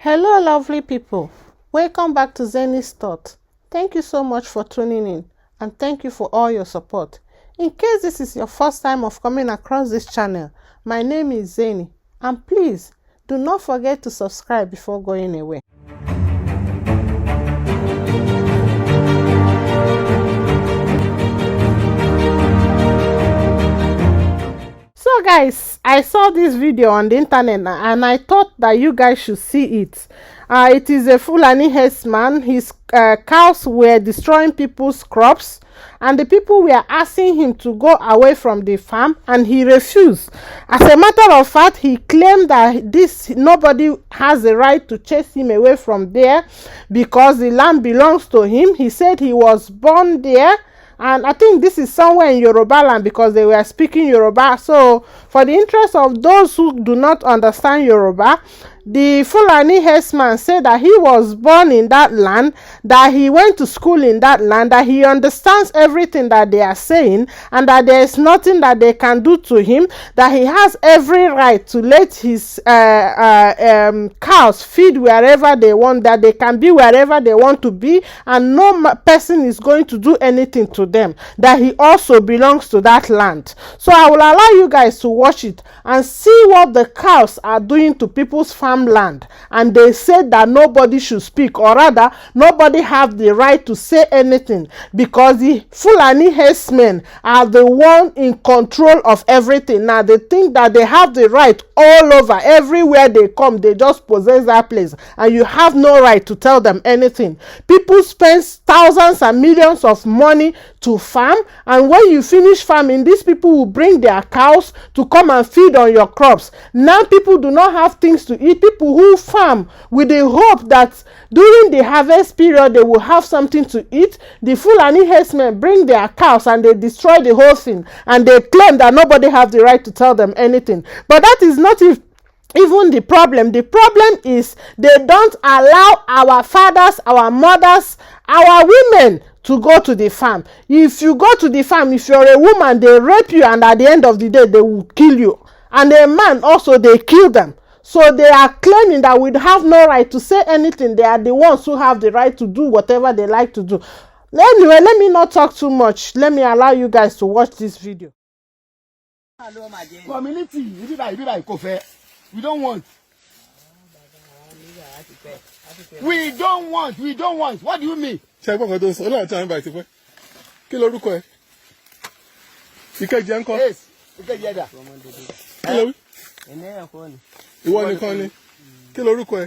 Hello lovely people, welcome back to Zenny's Thought. Thank you so much for tuning in and thank you for all your support. In case this is your first time of coming across this channel, my name is Zenny and please do not forget to subscribe before going away. So guys, I saw this video on the internet and I thought that you guys should see it. It is a Fulani herdsman. His cows were destroying people's crops and the people were asking him to go away from the farm and he refused. As a matter of fact, he claimed that nobody has the right to chase him away from there because the land belongs to him. He said he was born there. And I think this is somewhere in Yoruba land because they were speaking Yoruba. So for the interest of those who do not understand Yoruba, the Fulani herdsman said that he was born in that land, that he went to school in that land, that he understands everything that they are saying, and that there is nothing that they can do to him, that he has every right to let his cows feed wherever they want, that they can be wherever they want to be, and no person is going to do anything to them, that he also belongs to that land. So I will allow you guys to watch it and see what the cows are doing to people's farmland. And they said that nobody should speak, or rather nobody have the right to say anything because the Fulani herdsmen are the one in control of everything. Now they think that they have the right all over, everywhere they come, they just possess that place and you have no right to tell them anything. People spend thousands and millions of money to farm, and when you finish farming, these people will bring their cows to come and feed on your crops. Now people do not have things to eat. People who farm with the hope that during the harvest period they will have something to eat, the Fulani herdsmen bring their cows and they destroy the whole thing, and they claim that nobody have the right to tell them anything. But that is not even the problem. The problem is they don't allow our fathers, our mothers, our women to go to the farm. If you go to the farm, if you're a woman, they rape you, and at the end of the day they will kill you. And a man also, they kill them. So they are claiming that we have no right to say anything. They are the ones who have the right to do whatever they like to do. Anyway, let me not talk too much. Let me allow you guys to watch this video. Community, we don't want. We don't want. What do you mean? Ṣé gbọ́n kan tó ń sọ ọlọ́run tí a ń bá ẹ ti pẹ́ kí lorúkọ ẹ ìkejì ẹ ń kọ́ Ìkejì ẹ̀dà. kí ló wí ìwọ nìkan ni kí lorúkọ ẹ.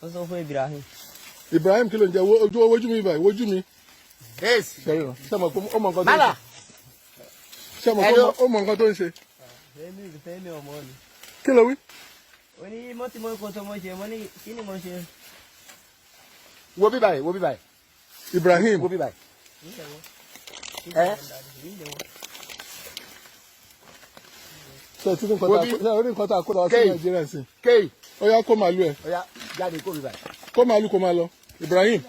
Ó sọ fún Ibrahim. Ibrahim kí ló ń jẹ ojú mi báyìí wojú mi. ṣé mo kó ọmọ nǹkan tó ń ṣe. ṣé mo kó ọmọ nǹkan tó ń ṣe. Fẹ́mi ọmọ ni. kí ló wí. Ó ní mọ́tí mo kò tó mo ṣe mo ní kí ni mo ṣe. Wo bí báyìí. Ibrahim Wo bí báyìí. sọ tí nǹkan tá a kó lọ sí Nàìjíríà sí. Kéyì. ó yá kó màálù ẹ. Ó yá jáde kó bí báyìí. kó màálù kó máa lọ. Ibrahim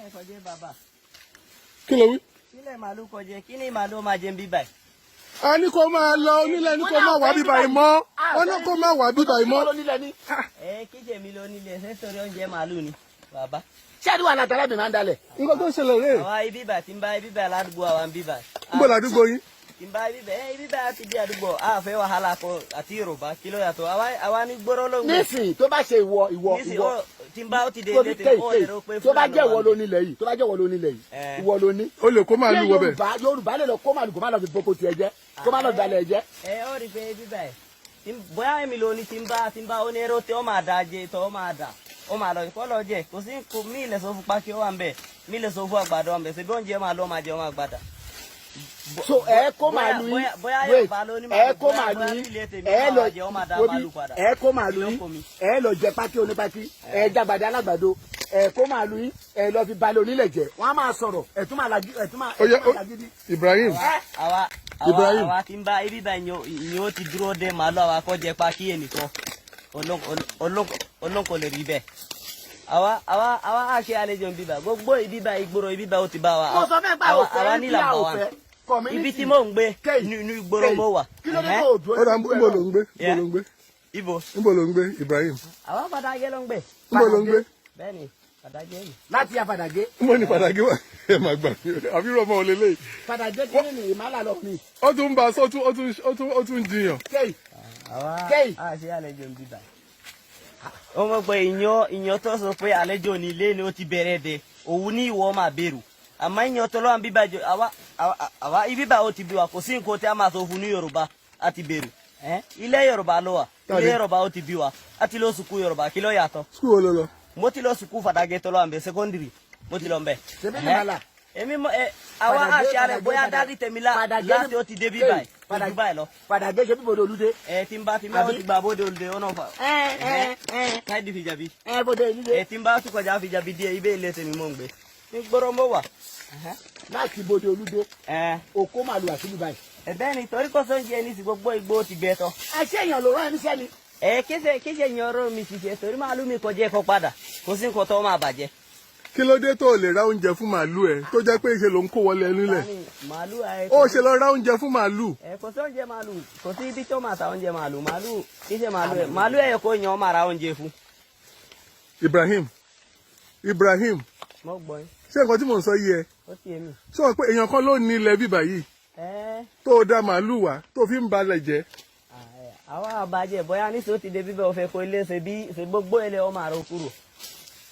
kí ló wí. Kílẹ̀ màálù kọjẹ kí ni màálù máa jẹ ń bí báyìí. a ní kó máa lọ onílẹ̀ ní kó máa wà bí báyìí mọ́ wọn ní kó máa wà bí báyìí mọ́. Kíjẹ̀ mi ló nílẹ̀ sẹ́sọ̀rì oúnjẹ màálù ni bàbá. Ṣé àdúrà náà tẹ́lẹ̀ mi máa ń dalẹ̀? nǹkan tó ń ṣẹlẹ̀ rèé. Àwa ibi bá ti ń bá ibi bá ládùúgbò àwa ń bí bá. níbo làdúgbò yín. Ti ń bá ibi bá ti di àdúgbò àfẹ́ wàhálà kọ àti Yorùbá kí ló yàtọ̀ àwa ní gbọ́rọ̀ ló ń gbé. Nísìn tó bá ṣe ìwọ. Tí ń bá ó ti dé ilé tèmi ó lè rò pé tó bá jẹ́ ìwọ ló nílẹ̀ yìí ìwọ ló ní. ó lè kó màálù wọ bẹ̀. Yorùbá lè lọ kó màálù kó má lọ fi boko tiẹ̀ jẹ́ kó má lọ dalẹ̀ jẹ́. Ó rí pé ibi báyìí bóyá èmi ló ní tí ń bá ó ní èrò tí ó máa dà jẹ tó ó máa dà ó máa lọ kọ́ lọ jẹ kò sí mí ilẹ̀ sọ fún pákí ó wà ń bẹ̀ mí ilẹ̀ sọ fún àgbàdo ọ̀n bẹ̀ ṣe bí oúnjẹ máa lọ máa jẹ wọn àgbàdà. So kó màálù yín kó màálù yín lọ jẹ pákí onípákí jágbàdá alágbàdo kó màálù yín lọ fi balẹ̀ onílẹ̀ jẹ wọ́n á máa sọ̀rọ̀ ẹ̀tún máa lagidi. Ibrahim àwa ti ń bá ibi bá ìyẹn ó ti dúró dé màálù àwa kọ́ jẹ pákí ẹnìkan olóńkò lè rí bẹ́ẹ̀. Àwa á ṣe àlejò ìbíbà gbogbo ìbíbà ìgboro ìbíbà ó ti bá wa. Àwa ní làbà wa. Ibi tí mò ń gbé ní ìgboro mo wà. ó dà níbo ló ń gbé. Ibo. níbo ló ń gbé Ibrahim. Àwa padà ayé ló ń gbé. Mo ló ń gbé. Bẹ́ẹ̀ni, Fàdàgé ni. Láti ya Fàdàgé. Mo ní Fàdàgé wà. Ẹ máa gbà mí. Àbí rọmọ ò lélẹ̀. Fàdàgé kí ni ìmálà lọ mi. Ó tún ń bá aṣọ ó tún jiyàn. Kéyì. Àwa Kéyì. a ṣe àlejò ń bíbà. Ó mọ̀ pé ìyàn tó sọ pé àlejò ní ilé ni ó ti bẹ̀rẹ̀ dé. Òun ní ìwọ máa bẹ̀rù. Àmọ́ ìyàn tó lọ́wọ́ bíbà jọ àwa ibíbà ó ti bí wa kò sí nǹkan tí a máa sọ fún ní Yorùbá a ti bẹ̀rù. Ilé Yorùbá ló wà. Ilé Yorùbá ó ti bí wa. A ti lọ sùkúù Yorùbá kí ló yàtọ̀. Sùkúù wo ló lọ? Mo ti lọ sùkúù Fàdàgé tó lọ́wọ́ àmbẹ̀ secondary. Mo ti lọ mbẹ̀. Ṣé bí ìmálà? Èmi mọ àwa àṣàrẹ bóyá dáàdì tèmi láti ó ti dé bí báyìí ojú báyìí lọ. Fàdàgé ṣe bí bòde olúdé. Tí n bá ó ti gba bóde olùdé ọ̀nà fà. Káìdì fìjàbí. Bòde olúdé. Tí n bá tún kọjá fìjàbí díẹ̀ ibẹ̀ ilé tèmi mọ̀ ń gbé. Ní gbọ́dọ̀ mọ̀ wà. Láti bòde olúdé. Òkó màlúù àti bí báyìí. Bẹ́ẹ̀ ni torí kò sóúnjẹ ní sí gbogbo igbó ti gbẹ tán. Ṣé èèyàn ló rán ẹni sẹ́ni? Kéṣe yan ọ̀rọ̀ mi ṣiṣẹ́ torí màálù mi kọjá ẹ̀kọ́ padà kò sí nǹkan tó máa bàjẹ́. Kí ló dé tó o lè ra oúnjẹ fún màálù ẹ tó jẹ́ pé ṣe ló ń kó wọlé ẹnu lẹ̀? Màálù ó ṣe lọ ra oúnjẹ fún màálù. Kò sí oúnjẹ màálù kò sí ibi tó máa ta oúnjẹ màálù kì í ṣe màálù ẹ̀ kó yan máa ra oúnjẹ fún. Ibrahim mo gbọ́ yín. ṣé nǹkan tí mò ń sọ yìí ẹ? Ó ti èmi. sọ pé èèyàn kan ló ní ilẹ̀ bíbà yìí tó o dá màálù wá tó fi ń balẹ̀ jẹ́. Àwa àbàjẹ́ bóyá níṣó ti dé bíbẹ̀ òfin kó ilé ṣe gbogbo ilé ọmọ àrò kúrò.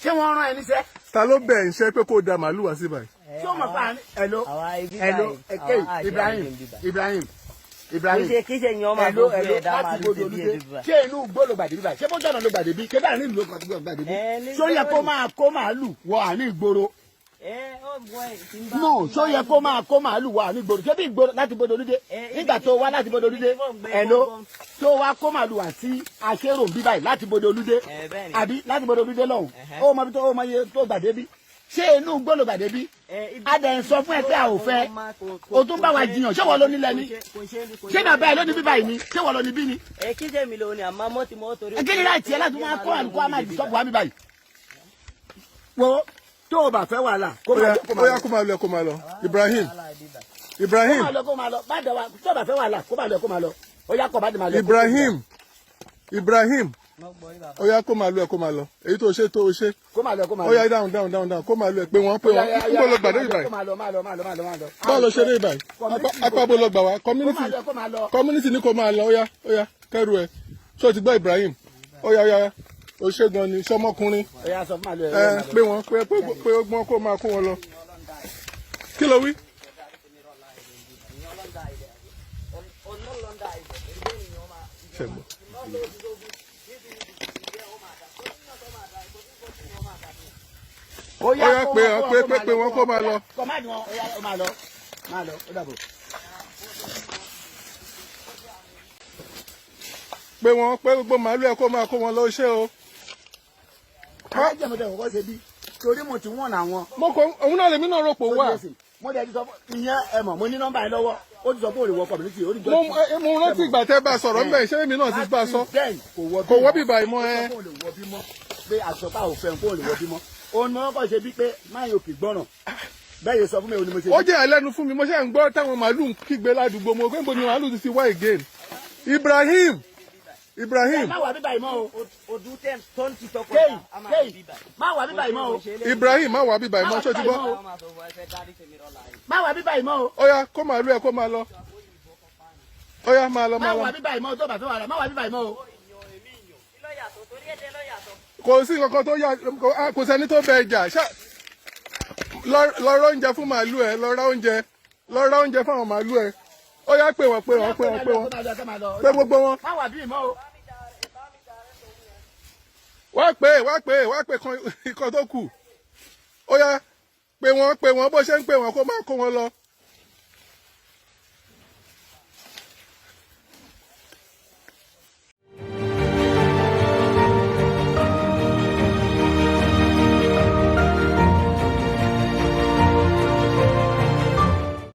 Ṣé wọ́n rán ẹni sẹ́? Ta ló bẹ̀ ń ṣe pé kó o dá màálù wá sí báyìí? Ṣé o mọ̀ fún ẹ̀ló? Ibrahim. Kí ṣe yan ọmọ àrò kúrò ẹ̀dá màálù ṣe bí ẹbí bá. Ṣé inú igbó ló gbàdé bíbá? Ṣé bójú ọ̀nà ló gbàdé bí? Ṣé bá àárín ìlú ló gbàdé bí? Ṣó yẹ kó máa kó màálù wọ àárín ìgboro? No, ṣó yẹ kó máa kó màálù wọ àárín ìgboro? Ṣé bí ìgboro láti bóde olúdé? Nígbà tó wá láti bóde olúdé, ẹ̀ló tó wá kó màálù wá sí aṣérò bíbá yìí láti bóde olúdé àbí láti bóde olúdé lọ́hùn. Ó mọ bí tó mọ iye tó gbàdé bí? Ṣé inú igbó ló gbàdé bí? Adẹ̀ ń sọ fún ẹ pé a ò fẹ́. O tún bá wa jiyàn, ṣé wọ́n ló nílẹ̀ ni? Ṣé bàbá ẹ ló ní bíbá yìí ni? Ṣé wọ́n ló ní bí ni? Kí ṣe mi lò ní àmọ́ mo ti mọ́ torí. Kí ni láì tiẹ̀ láti máa kó àlùkò àmà ìdìsọ́pù wa bíbá yìí? Wo tó o bá fẹ́ wàhálà kó máa lọ. Ó yá kó máa lọ. Ibrahim. Kó máa lọ. Bá dẹ̀ wa tó o bá fẹ́ wàhálà kó máa lọ. Ó yá kó bá dẹ̀ máa lọ. Ibrahim. Ó yá kó máa lọ. Èyí tó ṣe tó o ṣe. Kó máa lọ. Ó yá down kó máa lọ pé wọ́n. Níbo ló gbàdé ìbàyí? Báwo ló ṣe dé ìbàyí? Apá bó lọ gbà wá? Community ní kó máa lọ. Ó yá kẹ́rù ẹ. Ṣé o ti gbọ́ Ibrahim? Ó yá. O ṣe gan ni sọmọkùnrin. Pé wọ́n pé ó gbọ́n kó máa kó wọn lọ. Kí ló wí? Ó yá pé wọ́n kó máa lọ. Kó má dùn wọn, ó máa lọ, ó dàbọ̀. Pé wọ́n pé gbogbo màálù ẹ̀ kó máa kó wọn lọ ṣé o. Alájẹmọdé kọ́kọ́ ṣe bí torí mo ti wọ̀n àwọn. Òun náà lèmi náà rò pò wà. Mo dẹ̀ ti sọ ìyẹn ẹ mọ̀ mo ní nọ́mbà yẹn lọ́wọ́ ó ti sọ pé òrìwọ́ community ó ní jọ́ ti. Mo rántí ìgbà tẹ́ bá sọ̀rọ̀ ńbẹ̀ ṣé èmi náà ti bá sọ. Kò wọ́ bíbá ìmọ̀ ẹ. Pé àṣọpá ò fẹ́ kó lè wọ́ bímọ. Òun ni wọ́n kọ́ ṣe bí pé máa yóò kì gbọ́ràn. Bẹ́ẹ̀ yẹ sọ fún mi òun ni mo ṣe. Ó jẹ́ ẹlẹ́nu fún mi mo ṣe ń gbọ́ táwọn màálù ń kígbe ládùúgbò mo pé níbo ni màálù ti wá again. Ibrahim. Má wà bíbá ìmọ̀ o. Odù tẹ́ tó ń ti tọkọ má wà bíbá ìmọ̀ o. Ibrahim má wà bíbá ìmọ̀ ṣó ti gbọ́. Má wà bíbá ìmọ̀ o. Ó yá kó màálù ẹ̀ kó máa lọ. Ó yá máa lọ. Má wà bíbá ìmọ̀ o tó bá fẹ́ wà rà má wà bíbá ìmọ̀ o. Kò sí nǹkan tó yá kò sẹ́ni tó bẹ ẹja lọ ra oúnjẹ fún màálù ẹ lọ ra oúnjẹ fún àwọn màálù ẹ. Ó yá pé wọ́n pé gbogbo wọn. Má wà bí ìmọ̀ o. Wá pé kan ikọ̀ tó kù. Ó yá pé wọ́n bó ṣe ń pè wọ́n kó máa kó wọn lọ.